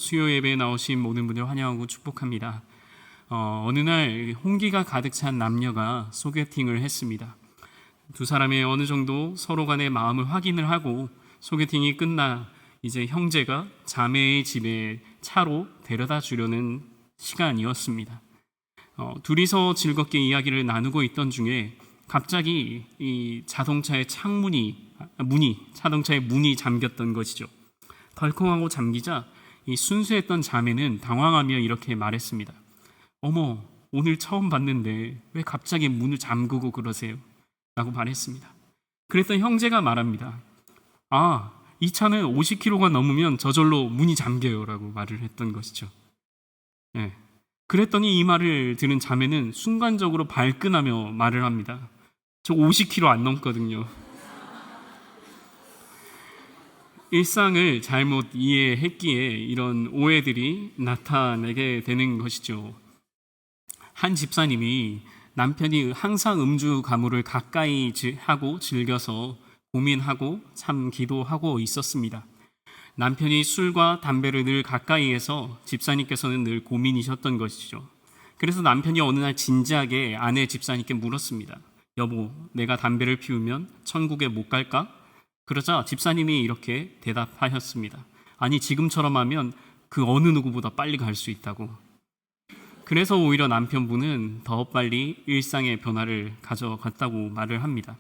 수요 예배에 나오신 모든 분들 환영하고 축복합니다. 어느 날 홍기가 가득 찬 남녀가 소개팅을 했습니다. 두 사람의 어느 정도 서로 간의 마음을 확인을 하고 소개팅이 끝나 이제 형제가 자매의 집에 차로 데려다 주려는 시간이었습니다. 둘이서 즐겁게 이야기를 나누고 있던 중에 갑자기 이 자동차의 자동차의 문이 잠겼던 것이죠. 덜컹하고 잠기자 이 순수했던 자매는 당황하며 이렇게 말했습니다. 어머, 오늘 처음 봤는데 왜 갑자기 문을 잠그고 그러세요? 라고 말했습니다. 그랬던 형제가 말합니다. 이 차는 50km가 넘으면 저절로 문이 잠겨요 라고 말을 했던 것이죠. 그랬더니 이 말을 들은 자매는 순간적으로 발끈하며 말을 합니다. 저 50km 안 넘거든요. 일상을 잘못 이해했기에 이런 오해들이 나타나게 되는 것이죠. 한 집사님이 남편이 항상 음주 가무를 가까이 하고 즐겨서 고민하고 참 기도하고 있었습니다. 남편이 술과 담배를 늘 가까이 해서 집사님께서는 늘 고민이셨던 것이죠. 그래서 남편이 어느 날 진지하게 아내 집사님께 물었습니다. 여보, 내가 담배를 피우면 천국에 못 갈까? 그러자 집사님이 이렇게 대답하셨습니다. 아니, 지금처럼 하면 그 어느 누구보다 빨리 갈 수 있다고. 그래서 오히려 남편분은 더 빨리 일상의 변화를 가져갔다고 말을 합니다.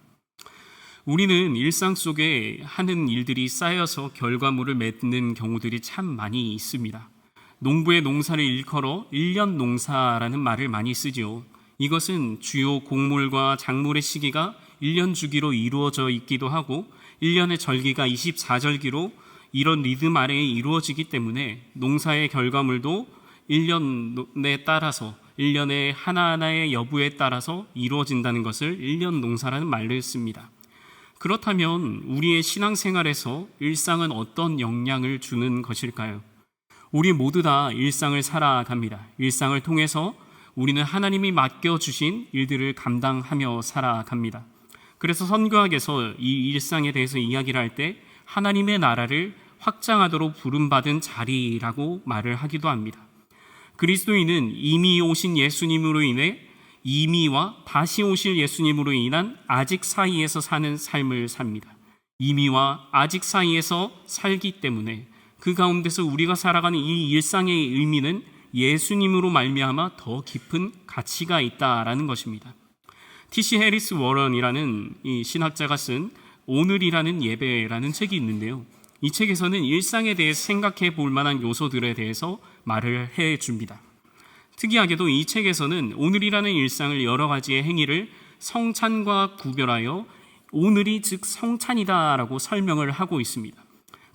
우리는 일상 속에 하는 일들이 쌓여서 결과물을 맺는 경우들이 참 많이 있습니다. 농부의 농사를 일컬어 1년 농사라는 말을 많이 쓰지요. 이것은 주요 곡물과 작물의 시기가 1년 주기로 이루어져 있기도 하고 1년의 절기가 24절기로 이런 리듬 아래에 이루어지기 때문에 농사의 결과물도 1년에 따라서 1년의 하나하나의 여부에 따라서 이루어진다는 것을 1년 농사라는 말을 씁니다. 그렇다면 우리의 신앙생활에서 일상은 어떤 영향을 주는 것일까요? 우리 모두 다 일상을 살아갑니다. 일상을 통해서 우리는 하나님이 맡겨주신 일들을 감당하며 살아갑니다. 그래서 선교학에서 이 일상에 대해서 이야기를 할 때 하나님의 나라를 확장하도록 부름받은 자리라고 말을 하기도 합니다. 그리스도인은 이미 오신 예수님으로 인해 이미와 다시 오실 예수님으로 인한 아직 사이에서 사는 삶을 삽니다. 이미와 아직 사이에서 살기 때문에 그 가운데서 우리가 살아가는 이 일상의 의미는 예수님으로 말미암아 더 깊은 가치가 있다라는 것입니다. T.C. 해리스 워런이라는 이 신학자가 쓴 오늘이라는 예배라는 책이 있는데요. 이 책에서는 일상에 대해서 생각해 볼 만한 요소들에 대해서 말을 해 줍니다. 특이하게도 이 책에서는 오늘이라는 일상을 여러 가지의 행위를 성찬과 구별하여 오늘이 즉 성찬이다라고 설명을 하고 있습니다.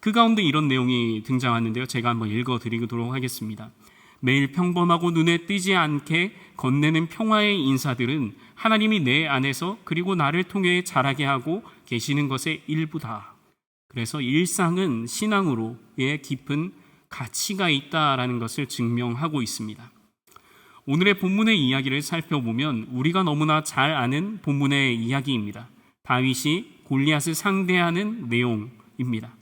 그 가운데 이런 내용이 등장하는데요. 제가 한번 읽어드리도록 하겠습니다. 매일 평범하고 눈에 띄지 않게 건네는 평화의 인사들은 하나님이 내 안에서 그리고 나를 통해 자라게 하고 계시는 것의 일부다. 그래서 일상은 신앙으로의 깊은 가치가 있다라는 것을 증명하고 있습니다. 오늘의 본문의 이야기를 살펴보면 우리가 너무나 잘 아는 본문의 이야기입니다. 다윗이 골리앗을 상대하는 내용입니다.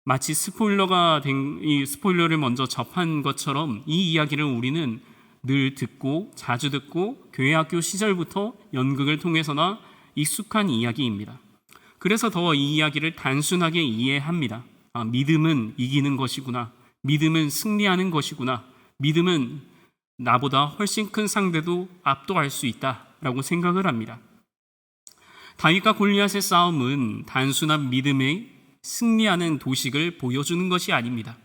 마치 스포일러를 먼저 접한 것처럼 이 이야기를 우리는 늘 듣고 자주 듣고 교회 학교 시절부터 연극을 통해서나 익숙한 이야기입니다. 그래서 더 이 이야기를 단순하게 이해합니다. 믿음은 이기는 것이구나. 믿음은 승리하는 것이구나. 믿음은 나보다 훨씬 큰 상대도 압도할 수 있다라고 생각을 합니다. 다윗과 골리앗의 싸움은 단순한 믿음의 승리하는 도식을 보여주는 것이 아닙니다.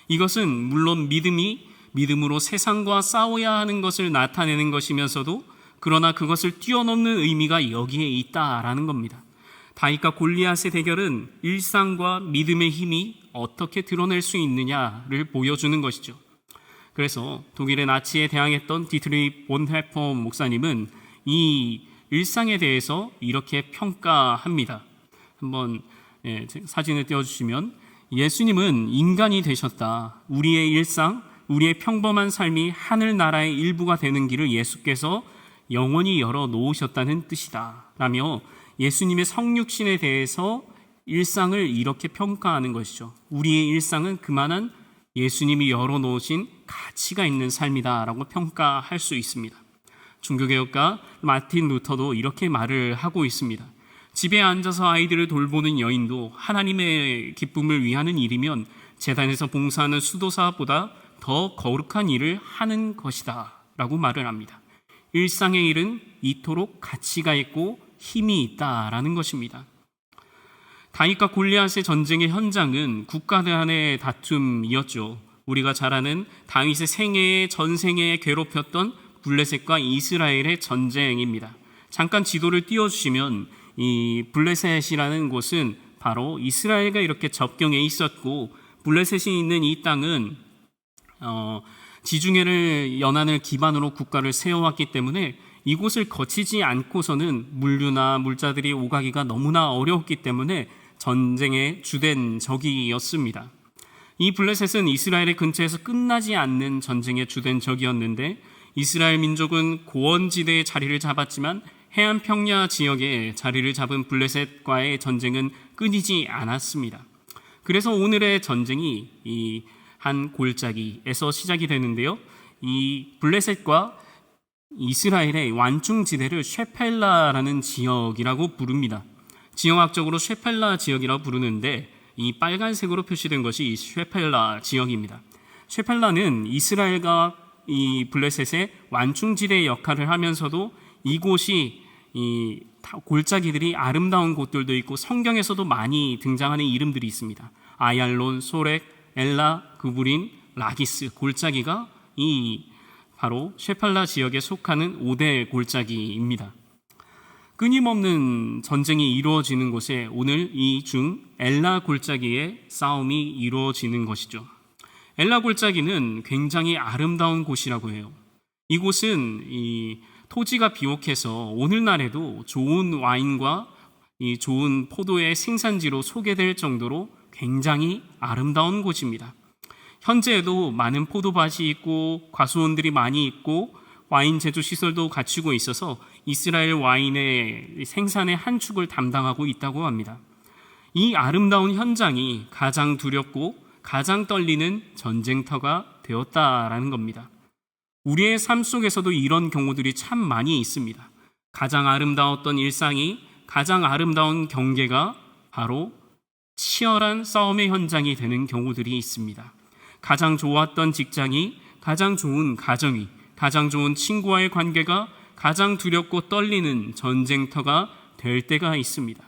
이것은 물론 믿음으로 세상과 싸워야 하는 것을 나타내는 것이면서도 그러나 그것을 뛰어넘는 의미가 여기에 있다라는 겁니다. 다윗과 골리앗의 대결은 일상과 믿음의 힘이 어떻게 드러낼 수 있느냐를 보여주는 것이죠. 그래서 독일의 나치에 대항했던 디트리히 본헬퍼 목사님은 이 일상에 대해서 이렇게 평가합니다. 한번 사진을 띄워주시면 예수님은 인간이 되셨다. 우리의 일상, 우리의 평범한 삶이 하늘나라의 일부가 되는 길을 예수께서 영원히 열어놓으셨다는 뜻이다 라며 예수님의 성육신에 대해서 일상을 이렇게 평가하는 것이죠. 우리의 일상은 그만한 예수님이 열어놓으신 가치가 있는 삶이다라고 평가할 수 있습니다. 종교개혁가 마틴 루터도 이렇게 말을 하고 있습니다. 집에 앉아서 아이들을 돌보는 여인도 하나님의 기쁨을 위하는 일이면 재단에서 봉사하는 수도사보다 더 거룩한 일을 하는 것이다 라고 말을 합니다. 일상의 일은 이토록 가치가 있고 힘이 있다라는 것입니다. 다윗과 골리앗의 전쟁의 현장은 국가 간의 다툼이었죠. 우리가 잘 아는 다윗의 생애에 전생에 괴롭혔던 블레셋과 이스라엘의 전쟁입니다. 잠깐 지도를 띄워주시면 이 블레셋이라는 곳은 바로 이스라엘과 이렇게 접경에 있었고, 블레셋이 있는 이 땅은 지중해를 연안을 기반으로 국가를 세워왔기 때문에 이곳을 거치지 않고서는 물류나 물자들이 오가기가 너무나 어려웠기 때문에 전쟁의 주된 적이었습니다. 이 블레셋은 이스라엘의 근처에서 끝나지 않는 전쟁의 주된 적이었는데, 이스라엘 민족은 고원지대에 자리를 잡았지만 해안 평야 지역에 자리를 잡은 블레셋과의 전쟁은 끊이지 않았습니다. 그래서 오늘의 전쟁이 이 한 골짜기에서 시작이 되는데요. 이 블레셋과 이스라엘의 완충지대를 쉐펠라라는 지역이라고 부릅니다. 지형학적으로 쉐펠라 지역이라고 부르는데, 이 빨간색으로 표시된 것이 이 쉐펠라 지역입니다. 쉐펠라는 이스라엘과 이 블레셋의 완충지대의 역할을 하면서도 이곳이 이 골짜기들이 아름다운 곳들도 있고 성경에서도 많이 등장하는 이름들이 있습니다. 아얄론, 소렉, 엘라, 구브린, 라기스 골짜기가 이 바로 쉐펠라 지역에 속하는 5대 골짜기입니다. 끊임없는 전쟁이 이루어지는 곳에 오늘 이 중 엘라 골짜기의 싸움이 이루어지는 것이죠. 엘라 골짜기는 굉장히 아름다운 곳이라고 해요. 이곳은 이 토지가 비옥해서 오늘날에도 좋은 와인과 이 좋은 포도의 생산지로 소개될 정도로 굉장히 아름다운 곳입니다. 현재에도 많은 포도밭이 있고 과수원들이 많이 있고 와인 제조 시설도 갖추고 있어서 이스라엘 와인의 생산의 한 축을 담당하고 있다고 합니다. 이 아름다운 현장이 가장 두렵고 가장 떨리는 전쟁터가 되었다라는 겁니다. 우리의 삶 속에서도 이런 경우들이 참 많이 있습니다. 가장 아름다웠던 일상이 가장 아름다운 경계가 바로 치열한 싸움의 현장이 되는 경우들이 있습니다. 가장 좋았던 직장이, 가장 좋은 가정이, 가장 좋은 친구와의 관계가 가장 두렵고 떨리는 전쟁터가 될 때가 있습니다.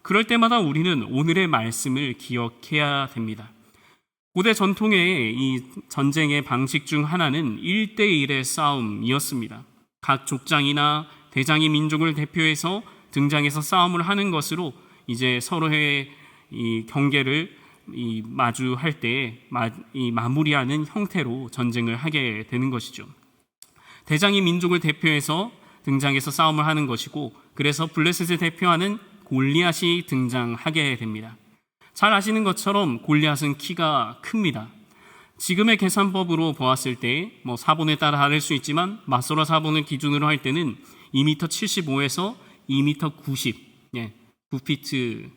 그럴 때마다 우리는 오늘의 말씀을 기억해야 됩니다. 고대 전통의 이 전쟁의 방식 중 하나는 1대1의 싸움이었습니다. 각 족장이나 대장이 민족을 대표해서 등장해서 싸움을 하는 것으로 이제 서로의 이 경계를 마주할 때 마무리하는 형태로 전쟁을 하게 되는 것이죠. 대장이 민족을 대표해서 등장해서 싸움을 하는 것이고, 그래서 블레셋을 대표하는 골리앗이 등장하게 됩니다. 잘 아시는 것처럼 골리앗은 키가 큽니다. 지금의 계산법으로 보았을 때 사본에 따라 다를 수 있지만 마소라 사본을 기준으로 할 때는 2m 75에서 2m 90, 9피트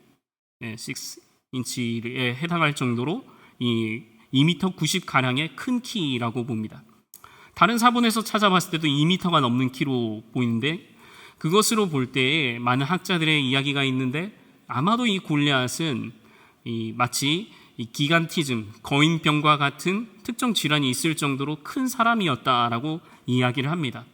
6인치에 해당할 정도로 이 2m 90가량의 큰 키라고 봅니다. 다른 사본에서 찾아봤을 때도 2m가 넘는 키로 보이는데, 그것으로 볼 때 많은 학자들의 이야기가 있는데, 아마도 이 골리앗은 마치 기간티즘, 거인병과 같은 특정 질환이 있을 정도로 큰 사람이었다라고 이야기를 합니다.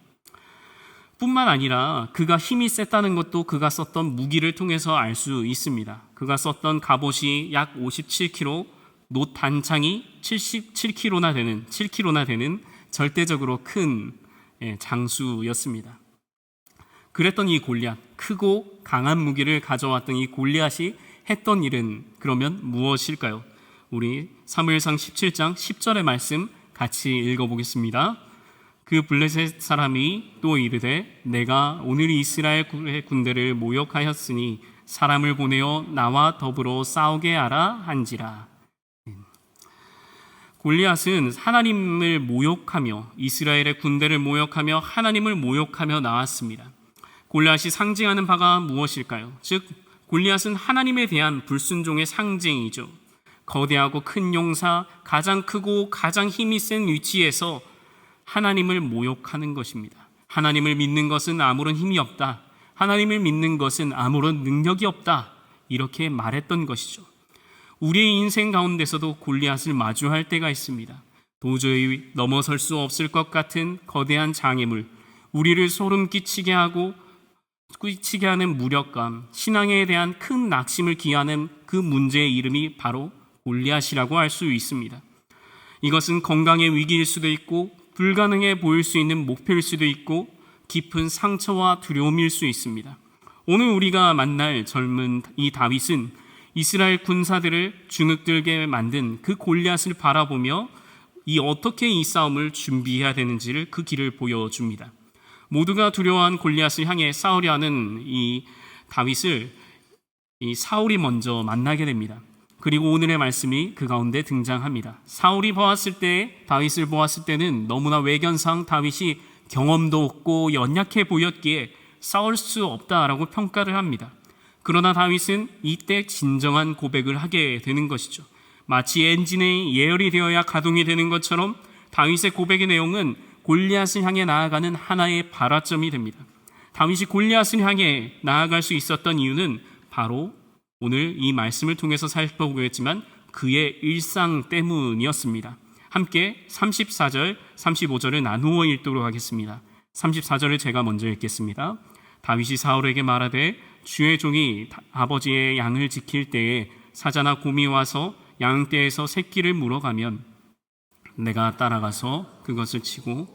뿐만 아니라 그가 힘이 셌다는 것도 그가 썼던 무기를 통해서 알 수 있습니다. 그가 썼던 갑옷이 약 57kg, 놋 단창이 7kg나 되는 절대적으로 큰 장수였습니다. 그랬던 이 골리앗, 크고 강한 무기를 가져왔던 이 골리앗이 했던 일은 그러면 무엇일까요? 우리 사무엘상 17장 10절의 말씀 같이 읽어보겠습니다. 그 블레셋 사람이 또 이르되 내가 오늘 이스라엘 군대를 모욕하였으니 사람을 보내어 나와 더불어 싸우게 하라 한지라. 골리앗은 하나님을 모욕하며 이스라엘의 군대를 모욕하며 하나님을 모욕하며 나왔습니다. 골리앗이 상징하는 바가 무엇일까요? 즉 골리앗은 하나님에 대한 불순종의 상징이죠. 거대하고 큰 용사, 가장 크고 가장 힘이 센 위치에서 하나님을 모욕하는 것입니다. 하나님을 믿는 것은 아무런 힘이 없다. 하나님을 믿는 것은 아무런 능력이 없다. 이렇게 말했던 것이죠. 우리의 인생 가운데서도 골리앗을 마주할 때가 있습니다. 도저히 넘어설 수 없을 것 같은 거대한 장애물, 우리를 소름 끼치게 하는 무력감, 신앙에 대한 큰 낙심을 기하는 그 문제의 이름이 바로 골리앗이라고 할 수 있습니다. 이것은 건강의 위기일 수도 있고 불가능해 보일 수 있는 목표일 수도 있고 깊은 상처와 두려움일 수 있습니다. 오늘 우리가 만날 젊은 이 다윗은 이스라엘 군사들을 주눅들게 만든 그 골리앗을 바라보며 어떻게 이 싸움을 준비해야 되는지를 그 길을 보여줍니다. 모두가 두려워한 골리앗을 향해 싸우려 하는 이 다윗을 사울이 먼저 만나게 됩니다. 그리고 오늘의 말씀이 그 가운데 등장합니다. 사울이 다윗을 보았을 때는 너무나 외견상 다윗이 경험도 없고 연약해 보였기에 싸울 수 없다라고 평가를 합니다. 그러나 다윗은 이때 진정한 고백을 하게 되는 것이죠. 마치 엔진이 예열이 되어야 가동이 되는 것처럼 다윗의 고백의 내용은 골리앗을 향해 나아가는 하나의 발화점이 됩니다. 다윗이 골리앗을 향해 나아갈 수 있었던 이유는 바로 오늘 이 말씀을 통해서 살펴보겠지만 그의 일상 때문이었습니다. 함께 34절, 35절을 나누어 읽도록 하겠습니다. 34절을 제가 먼저 읽겠습니다. 다윗이 사울에게 말하되 주의 종이 아버지의 양을 지킬 때에 사자나 곰이 와서 양떼에서 새끼를 물어가면 내가 따라가서 그것을 치고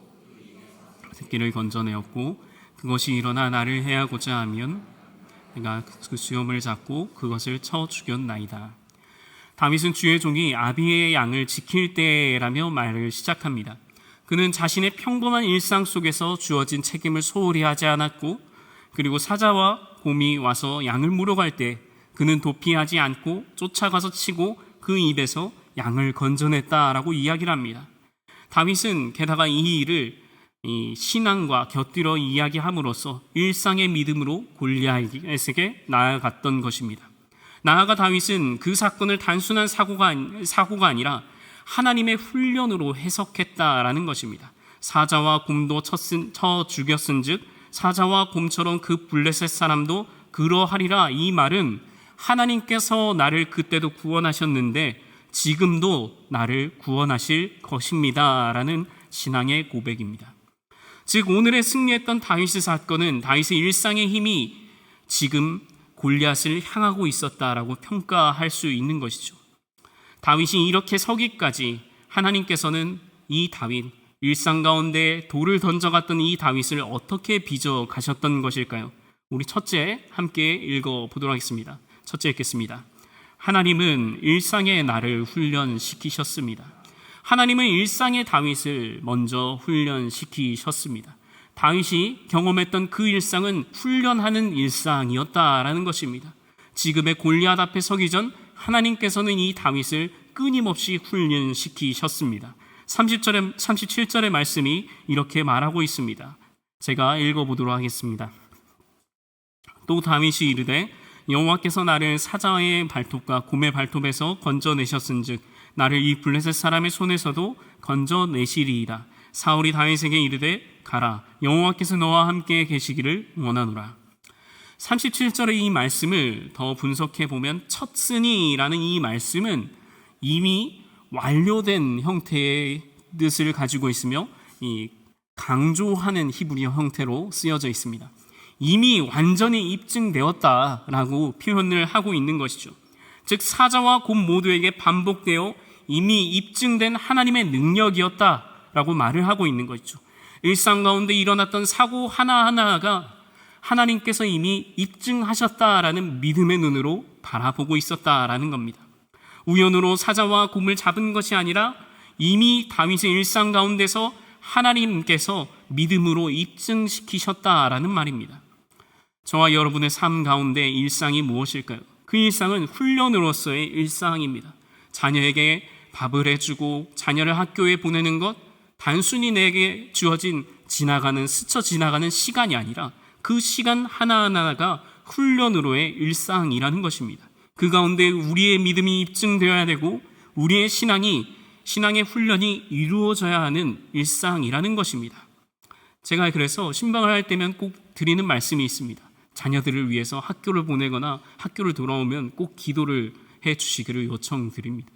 새끼를 건져내었고 그것이 일어나 나를 해하고자 하면 내가 그 수염을 잡고 그것을 쳐 죽였나이다. 다윗은 주의 종이 아비의 양을 지킬 때라며 말을 시작합니다. 그는 자신의 평범한 일상 속에서 주어진 책임을 소홀히 하지 않았고 그리고 사자와 곰이 와서 양을 물어갈 때 그는 도피하지 않고 쫓아가서 치고 그 입에서 양을 건져냈다라고 이야기를 합니다. 다윗은 게다가 이 일을 신앙과 곁들여 이야기함으로써 일상의 믿음으로 골리앗에게 나아갔던 것입니다. 나아가 다윗은 그 사건을 단순한 사고가 아니라 하나님의 훈련으로 해석했다라는 것입니다. 사자와 곰도 쳐 죽였은즉 사자와 곰처럼 그 블레셋 사람도 그러하리라. 이 말은 하나님께서 나를 그때도 구원하셨는데 지금도 나를 구원하실 것입니다 라는 신앙의 고백입니다. 즉 오늘의 승리했던 다윗의 사건은 다윗의 일상의 힘이 지금 골리앗을 향하고 있었다라고 평가할 수 있는 것이죠. 다윗이 이렇게 서기까지 하나님께서는 이 다윗, 일상 가운데 돌을 던져갔던 이 다윗을 어떻게 빚어 가셨던 것일까요? 우리 첫째 함께 읽어보도록 하겠습니다. 첫째 읽겠습니다. 하나님은 일상의 나를 훈련시키셨습니다. 하나님은 일상의 다윗을 먼저 훈련시키셨습니다. 다윗이 경험했던 그 일상은 훈련하는 일상이었다라는 것입니다. 지금의 골리앗 앞에 서기 전 하나님께서는 이 다윗을 끊임없이 훈련시키셨습니다. 37절의 말씀이 이렇게 말하고 있습니다. 제가 읽어보도록 하겠습니다. 또 다윗이 이르되 여호와께서 나를 사자의 발톱과 곰의 발톱에서 건져내셨은즉 나를 이 블레셋 사람의 손에서도 건져내시리이다. 사울이 다윗에게 이르되 가라, 여호와께서 너와 함께 계시기를 원하노라. 37절의 이 말씀을 더 분석해 보면 쳤으니라는 이 말씀은 이미 완료된 형태의 뜻을 가지고 있으며 강조하는 히브리어 형태로 쓰여져 있습니다. 이미 완전히 입증되었다라고 표현을 하고 있는 것이죠. 즉 사자와 곰 모두에게 반복되어 이미 입증된 하나님의 능력이었다라고 말을 하고 있는 것이죠. 일상 가운데 일어났던 사고 하나하나가 하나님께서 이미 입증하셨다라는 믿음의 눈으로 바라보고 있었다라는 겁니다. 우연으로 사자와 곰을 잡은 것이 아니라 이미 다윗의 일상 가운데서 하나님께서 믿음으로 입증시키셨다라는 말입니다. 저와 여러분의 삶 가운데 일상이 무엇일까요? 그 일상은 훈련으로서의 일상입니다. 자녀에게 밥을 해주고 자녀를 학교에 보내는 것, 단순히 내게 주어진 스쳐 지나가는 시간이 아니라 그 시간 하나하나가 훈련으로의 일상이라는 것입니다. 그 가운데 우리의 믿음이 입증되어야 되고 우리의 신앙의 훈련이 이루어져야 하는 일상이라는 것입니다. 제가 그래서 신방을 할 때면 꼭 드리는 말씀이 있습니다. 자녀들을 위해서 학교를 보내거나 학교를 돌아오면 꼭 기도를 해 주시기를 요청드립니다.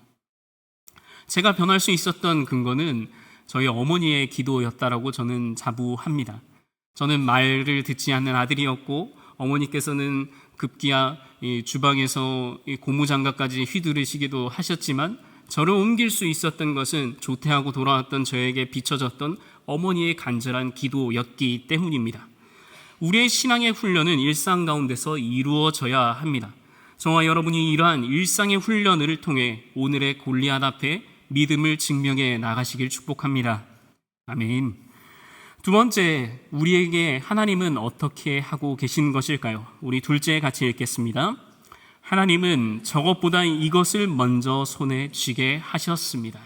제가 변할 수 있었던 근거는 저희 어머니의 기도였다라고 저는 자부합니다. 저는 말을 듣지 않는 아들이었고 어머니께서는 급기야 주방에서 고무장갑까지 휘두르시기도 하셨지만 저를 옮길 수 있었던 것은 조퇴하고 돌아왔던 저에게 비춰졌던 어머니의 간절한 기도였기 때문입니다. 우리의 신앙의 훈련은 일상 가운데서 이루어져야 합니다. 저와 여러분이 이러한 일상의 훈련을 통해 오늘의 골리앗 앞에 믿음을 증명해 나가시길 축복합니다. 아멘. 두 번째, 우리에게 하나님은 어떻게 하고 계신 것일까요? 우리 둘째 같이 읽겠습니다. 하나님은 저것보다 이것을 먼저 손에 쥐게 하셨습니다.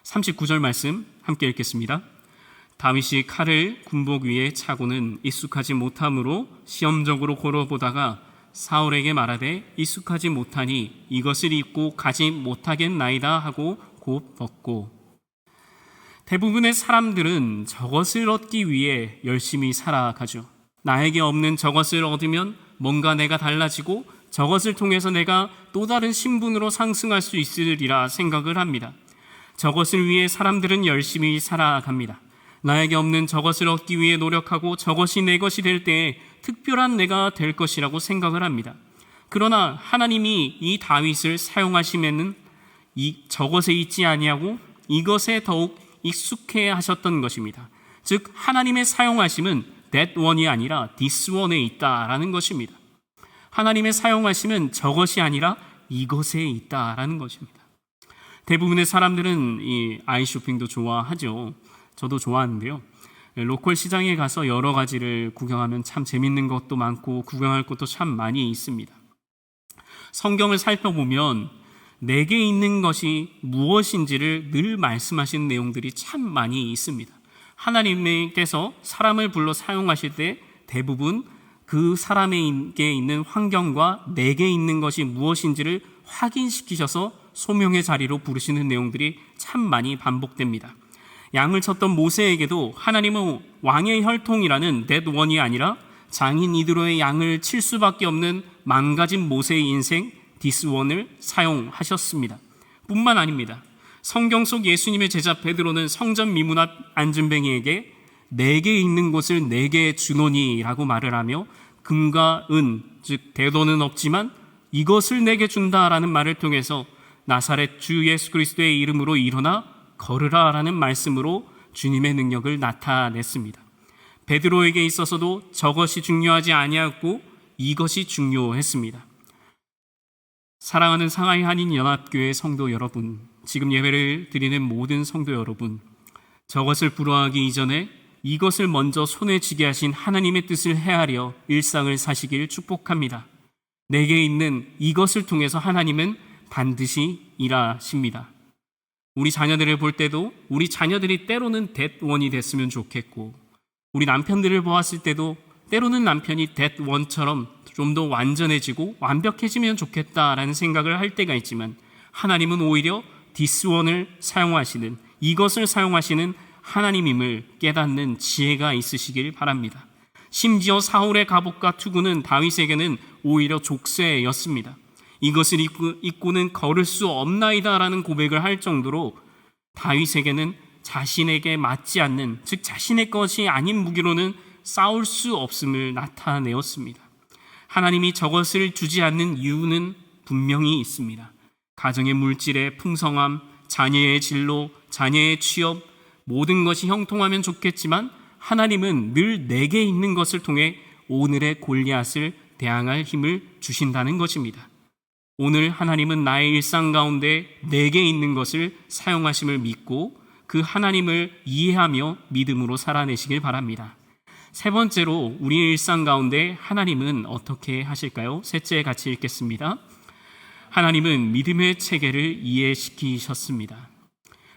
39절 말씀 함께 읽겠습니다. 다윗이 칼을 군복 위에 차고는 익숙하지 못함으로 시험적으로 걸어보다가 사울에게 말하되 익숙하지 못하니 이것을 입고 가지 못하겠나이다 하고 곧 벗고. 대부분의 사람들은 저것을 얻기 위해 열심히 살아가죠. 나에게 없는 저것을 얻으면 뭔가 내가 달라지고 저것을 통해서 내가 또 다른 신분으로 상승할 수 있으리라 생각을 합니다. 저것을 위해 사람들은 열심히 살아갑니다. 나에게 없는 저것을 얻기 위해 노력하고 저것이 내 것이 될 때에 특별한 내가 될 것이라고 생각을 합니다. 그러나 하나님이 이 다윗을 사용하시면은 저것에 있지 아니하고 이것에 더욱 익숙해 하셨던 것입니다. 즉 하나님의 사용하심은 that one이 아니라 this one에 있다라는 것입니다. 하나님의 사용하심은 저것이 아니라 이것에 있다라는 것입니다. 대부분의 사람들은 이 아이쇼핑도 좋아하죠. 저도 좋아하는데요. 로컬 시장에 가서 여러 가지를 구경하면 참 재밌는 것도 많고 구경할 것도 참 많이 있습니다. 성경을 살펴보면 내게 있는 것이 무엇인지를 늘 말씀하신 내용들이 참 많이 있습니다. 하나님께서 사람을 불러 사용하실 때 대부분 그 사람에게 있는 환경과 내게 있는 것이 무엇인지를 확인시키셔서 소명의 자리로 부르시는 내용들이 참 많이 반복됩니다. 양을 쳤던 모세에게도 하나님은 왕의 혈통이라는 that one이 아니라 장인 이드로의 양을 칠 수밖에 없는 망가진 모세의 인생 this one을 사용하셨습니다. 뿐만 아닙니다. 성경 속 예수님의 제자 베드로는 성전 미문 앞 앉은뱅이에게 내게 있는 곳을 내게 주노니라고 말을 하며 금과 은, 즉 대도는 없지만 이것을 내게 준다라는 말을 통해서 나사렛 주 예수 그리스도의 이름으로 일어나 걸으라라는 말씀으로 주님의 능력을 나타냈습니다. 베드로에게 있어서도 저것이 중요하지 아니었고 이것이 중요했습니다. 사랑하는 상하이 한인연합교회 성도 여러분, 지금 예배를 드리는 모든 성도 여러분, 저것을 부러워하기 이전에 이것을 먼저 손에 쥐게 하신 하나님의 뜻을 헤아려 일상을 사시길 축복합니다. 내게 있는 이것을 통해서 하나님은 반드시 일하십니다. 우리 자녀들을 볼 때도 우리 자녀들이 때로는 that one이 됐으면 좋겠고, 우리 남편들을 보았을 때도 때로는 남편이 that one처럼 좀 더 완전해지고 완벽해지면 좋겠다라는 생각을 할 때가 있지만, 하나님은 오히려 this one을 사용하시는, 이것을 사용하시는 하나님임을 깨닫는 지혜가 있으시길 바랍니다. 심지어 사울의 갑옷과 투구는 다윗에게는 오히려 족쇄였습니다. 이것을 입고는 걸을 수 없나이다라는 고백을 할 정도로 다윗에게는 자신에게 맞지 않는, 즉 자신의 것이 아닌 무기로는 싸울 수 없음을 나타내었습니다. 하나님이 저것을 주지 않는 이유는 분명히 있습니다. 가정의 물질의 풍성함, 자녀의 진로, 자녀의 취업, 모든 것이 형통하면 좋겠지만 하나님은 늘 내게 있는 것을 통해 오늘의 골리앗을 대항할 힘을 주신다는 것입니다. 오늘 하나님은 나의 일상 가운데 내게 있는 것을 사용하심을 믿고 그 하나님을 이해하며 믿음으로 살아내시길 바랍니다. 세 번째로 우리의 일상 가운데 하나님은 어떻게 하실까요? 셋째 같이 읽겠습니다. 하나님은 믿음의 체계를 이해시키셨습니다.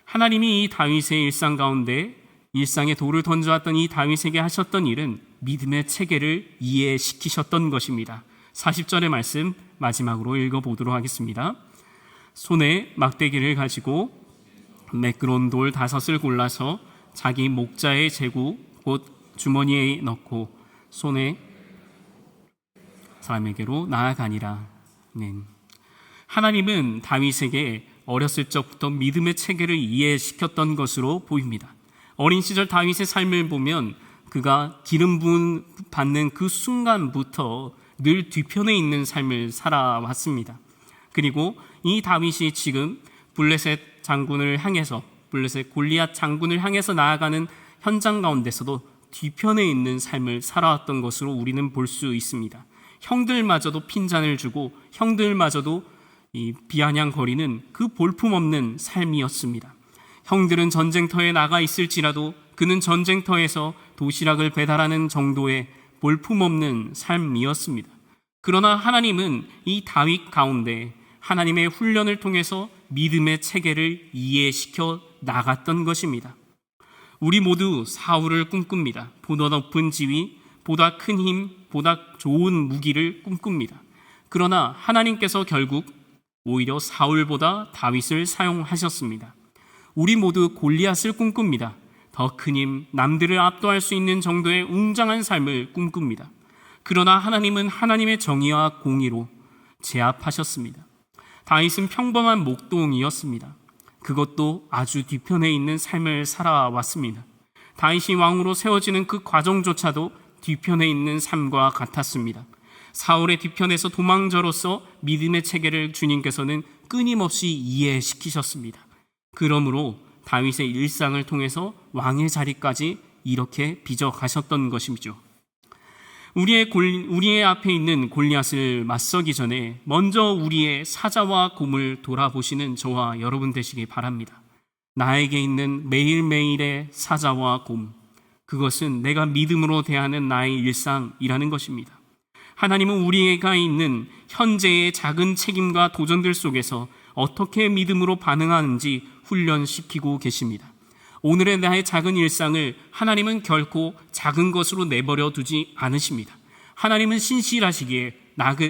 하나님이 이 다윗의 일상 가운데 일상에 돌을 던져왔던 이 다윗에게 하셨던 일은 믿음의 체계를 이해시키셨던 것입니다. 40절의 말씀 마지막으로 읽어보도록 하겠습니다. 손에 막대기를 가지고 매끄러운 돌 5을 골라서 자기 목자의 제구 곧 주머니에 넣고 손에 사람에게로 나아가니라. 네. 하나님은 다윗에게 어렸을 적부터 믿음의 체계를 이해시켰던 것으로 보입니다. 어린 시절 다윗의 삶을 보면 그가 기름 부음 받는 그 순간부터 늘 뒤편에 있는 삶을 살아왔습니다. 그리고 이 다윗이 지금 블레셋 장군을 향해서 블레셋 골리앗 장군을 향해서 나아가는 현장 가운데서도 뒤편에 있는 삶을 살아왔던 것으로 우리는 볼 수 있습니다. 형들마저도 핀잔을 주고 형들마저도 이 비아냥거리는 그 볼품없는 삶이었습니다. 형들은 전쟁터에 나가 있을지라도 그는 전쟁터에서 도시락을 배달하는 정도의 볼품없는 삶이었습니다. 그러나 하나님은 이 다윗 가운데 하나님의 훈련을 통해서 믿음의 체계를 이해시켜 나갔던 것입니다. 우리 모두 사울을 꿈꿉니다. 보다 높은 지위, 보다 큰 힘, 보다 좋은 무기를 꿈꿉니다. 그러나 하나님께서 결국 오히려 사울보다 다윗을 사용하셨습니다. 우리 모두 골리앗을 꿈꿉니다. 더 큰 힘, 남들을 압도할 수 있는 정도의 웅장한 삶을 꿈꿉니다. 그러나 하나님은 하나님의 정의와 공의로 제압하셨습니다. 다윗은 평범한 목동이었습니다. 그것도 아주 뒤편에 있는 삶을 살아왔습니다. 다윗이 왕으로 세워지는 그 과정조차도 뒤편에 있는 삶과 같았습니다. 사울의 뒤편에서 도망자로서 믿음의 체계를 주님께서는 끊임없이 이해시키셨습니다. 그러므로 다윗의 일상을 통해서 왕의 자리까지 이렇게 빚어가셨던 것이죠. 우리의 앞에 있는 골리앗을 맞서기 전에 먼저 우리의 사자와 곰을 돌아보시는 저와 여러분 되시기 바랍니다. 나에게 있는 매일매일의 사자와 곰, 그것은 내가 믿음으로 대하는 나의 일상이라는 것입니다. 하나님은 우리가 있는 현재의 작은 책임과 도전들 속에서 어떻게 믿음으로 반응하는지 훈련시키고 계십니다. 오늘의 나의 작은 일상을 하나님은 결코 작은 것으로 내버려 두지 않으십니다. 하나님은 신실하시기에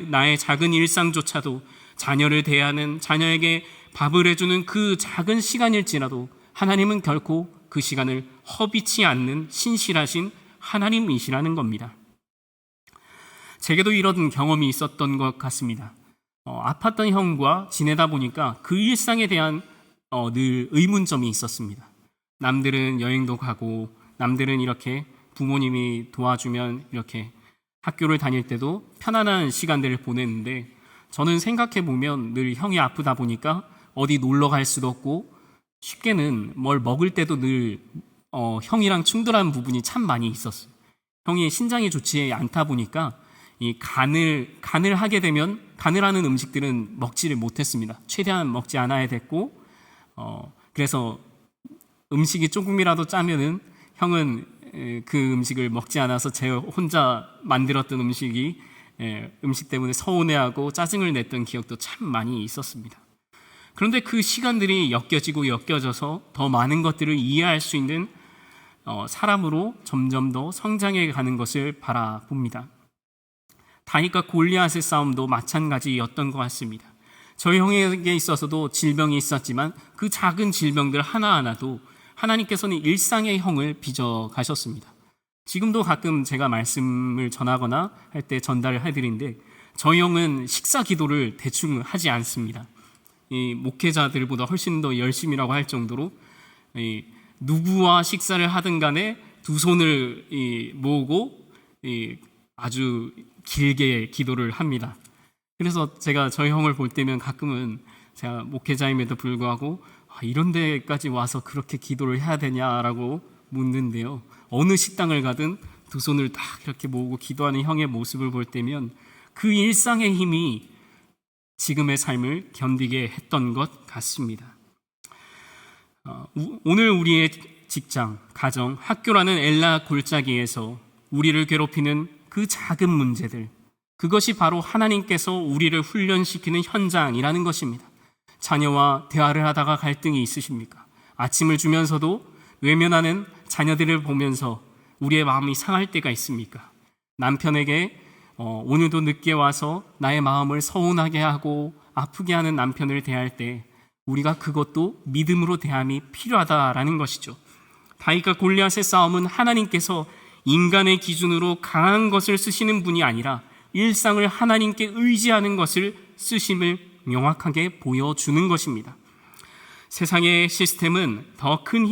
나의 작은 일상조차도 자녀를 대하는, 자녀에게 밥을 해주는 그 작은 시간일지라도 하나님은 결코 그 시간을 허비치 않는 신실하신 하나님이시라는 겁니다. 제게도 이런 경험이 있었던 것 같습니다. 아팠던 형과 지내다 보니까 그 일상에 대한 늘 의문점이 있었습니다. 남들은 여행도 가고 남들은 이렇게 부모님이 도와주면 이렇게 학교를 다닐 때도 편안한 시간들을 보냈는데 저는 생각해 보면 늘 형이 아프다 보니까 어디 놀러 갈 수도 없고 쉽게는 뭘 먹을 때도 늘 형이랑 충돌한 부분이 참 많이 있었어요. 형이 신장이 좋지 않다 보니까 이 간을 하게 되면 간을 하는 음식들은 먹지를 못했습니다. 최대한 먹지 않아야 됐고 그래서 음식이 조금이라도 짜면은 형은 그 음식을 먹지 않아서 제 혼자 만들었던 음식 때문에 서운해하고 짜증을 냈던 기억도 참 많이 있었습니다. 그런데 그 시간들이 엮여져서 더 많은 것들을 이해할 수 있는 사람으로 점점 더 성장해 가는 것을 바라봅니다. 다윗과 골리앗의 싸움도 마찬가지였던 것 같습니다. 저희 형에게 있어서도 질병이 있었지만 그 작은 질병들 하나하나도 하나님께서는 일상의 형을 빚어 가셨습니다. 지금도 가끔 제가 말씀을 전하거나 할 때 전달을 해드리는데 저희 형은 식사 기도를 대충 하지 않습니다. 이 목회자들보다 훨씬 더 열심이라고 할 정도로 누구와 식사를 하든 간에 두 손을 모으고 아주 길게 기도를 합니다. 그래서 제가 저희 형을 볼 때면 가끔은 제가 목회자임에도 불구하고 이런 데까지 와서 그렇게 기도를 해야 되냐라고 묻는데요. 어느 식당을 가든 두 손을 딱 이렇게 모으고 기도하는 형의 모습을 볼 때면 그 일상의 힘이 지금의 삶을 견디게 했던 것 같습니다. 오늘 우리의 직장, 가정, 학교라는 엘라 골짜기에서 우리를 괴롭히는 그 작은 문제들, 그것이 바로 하나님께서 우리를 훈련시키는 현장이라는 것입니다. 자녀와 대화를 하다가 갈등이 있으십니까? 아침을 주면서도 외면하는 자녀들을 보면서 우리의 마음이 상할 때가 있습니까? 남편에게 오늘도 늦게 와서 나의 마음을 서운하게 하고 아프게 하는 남편을 대할 때 우리가 그것도 믿음으로 대함이 필요하다라는 것이죠. 다윗과 골리앗의 싸움은 하나님께서 인간의 기준으로 강한 것을 쓰시는 분이 아니라 일상을 하나님께 의지하는 것을 쓰심을 명확하게 보여주는 것입니다. 세상의 시스템은 더 큰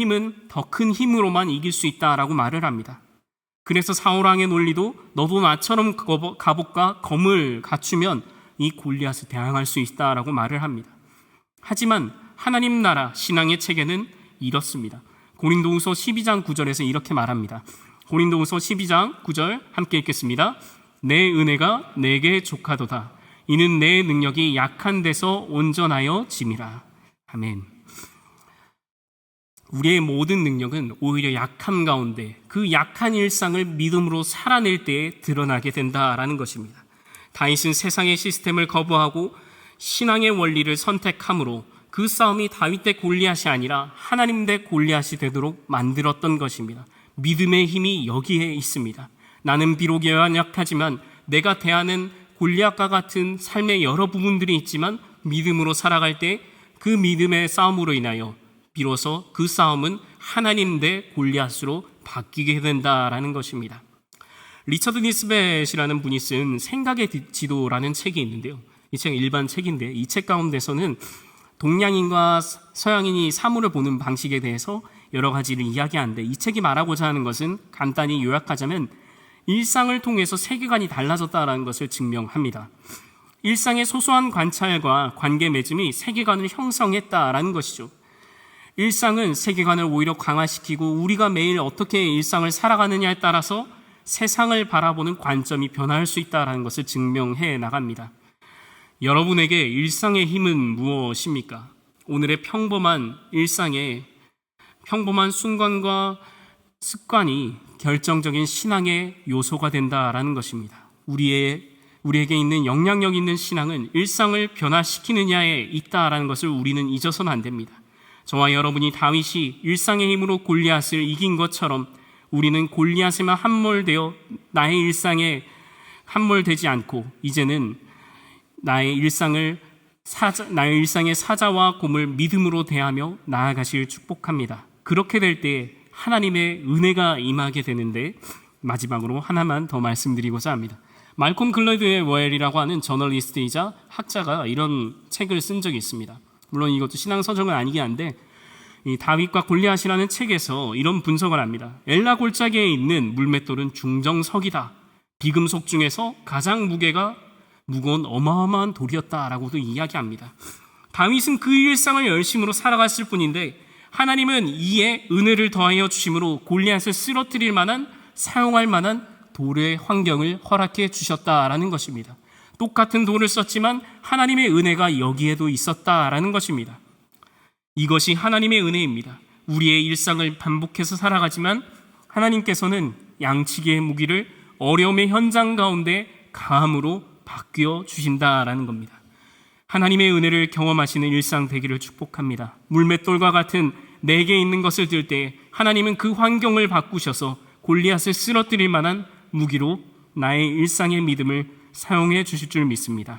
힘으로만 이길 수 있다라고 말을 합니다. 그래서 사울왕의 논리도 너도 나처럼 갑옷과 검을 갖추면 이 골리앗을 대항할 수 있다라고 말을 합니다. 하지만 하나님 나라 신앙의 체계는 이렇습니다. 고린도후서 12장 9절에서 이렇게 말합니다. 고린도후서 12장 9절 함께 읽겠습니다. 내 은혜가 내게 족하도다. 이는 내 능력이 약한 데서 온전하여 짐이라. 아멘. 우리의 모든 능력은 오히려 약함 가운데 그 약한 일상을 믿음으로 살아낼 때에 드러나게 된다라는 것입니다. 다윗은 세상의 시스템을 거부하고 신앙의 원리를 선택함으로 그 싸움이 다윗 대 골리앗이 아니라 하나님 대 골리앗이 되도록 만들었던 것입니다. 믿음의 힘이 여기에 있습니다. 나는 비록 연약하지만 내가 대하는 골리앗과 같은 삶의 여러 부분들이 있지만 믿음으로 살아갈 때 그 믿음의 싸움으로 인하여 비로소 그 싸움은 하나님 대 골리앗으로 바뀌게 된다라는 것입니다. 리처드 니스벳이라는 분이 쓴 생각의 지도라는 책이 있는데요. 이 책은 일반 책인데 이 책 가운데서는 동양인과 서양인이 사물을 보는 방식에 대해서 여러 가지를 이야기하는데 이 책이 말하고자 하는 것은 간단히 요약하자면 일상을 통해서 세계관이 달라졌다는 것을 증명합니다. 일상의 소소한 관찰과 관계 맺음이 세계관을 형성했다라는 것이죠. 일상은 세계관을 오히려 강화시키고 우리가 매일 어떻게 일상을 살아가느냐에 따라서 세상을 바라보는 관점이 변화할 수 있다는 것을 증명해 나갑니다. 여러분에게 일상의 힘은 무엇입니까? 오늘의 평범한 일상의 평범한 순간과 습관이 결정적인 신앙의 요소가 된다라는 것입니다. 우리에게 있는 영향력 있는 신앙은 일상을 변화시키느냐에 있다라는 것을 우리는 잊어서는 안 됩니다. 저와 여러분이 다윗이 일상의 힘으로 골리앗을 이긴 것처럼 우리는 골리앗에만 함몰되어 나의 일상에 함몰되지 않고 이제는 나의 일상의 사자와 곰을 믿음으로 대하며 나아가실 축복합니다. 그렇게 될 때 하나님의 은혜가 임하게 되는데 마지막으로 하나만 더 말씀드리고자 합니다. 말콤 글래드웰이라고 하는 저널리스트이자 학자가 이런 책을 쓴 적이 있습니다. 물론 이것도 신앙 서적은 아니긴 한데 이 다윗과 골리앗이라는 책에서 이런 분석을 합니다. 엘라 골짜기에 있는 물맷돌은 중정석이다. 비금속 중에서 가장 무게가 무거운 어마어마한 돌이었다라고도 이야기합니다. 다윗은 그 일상을 열심으로 살아갔을 뿐인데 하나님은 이에 은혜를 더하여 주심으로 골리앗을 쓰러뜨릴 만한 사용할 만한 돌의 환경을 허락해 주셨다라는 것입니다. 똑같은 돌을 썼지만 하나님의 은혜가 여기에도 있었다라는 것입니다. 이것이 하나님의 은혜입니다. 우리의 일상을 반복해서 살아가지만 하나님께서는 양치기의 무기를 어려움의 현장 가운데 감으로 바뀌어 주신다라는 겁니다. 하나님의 은혜를 경험하시는 일상 되기를 축복합니다. 물맷돌과 같은 내게 있는 것을 들 때 하나님은 그 환경을 바꾸셔서 골리앗을 쓰러뜨릴 만한 무기로 나의 일상의 믿음을 사용해 주실 줄 믿습니다.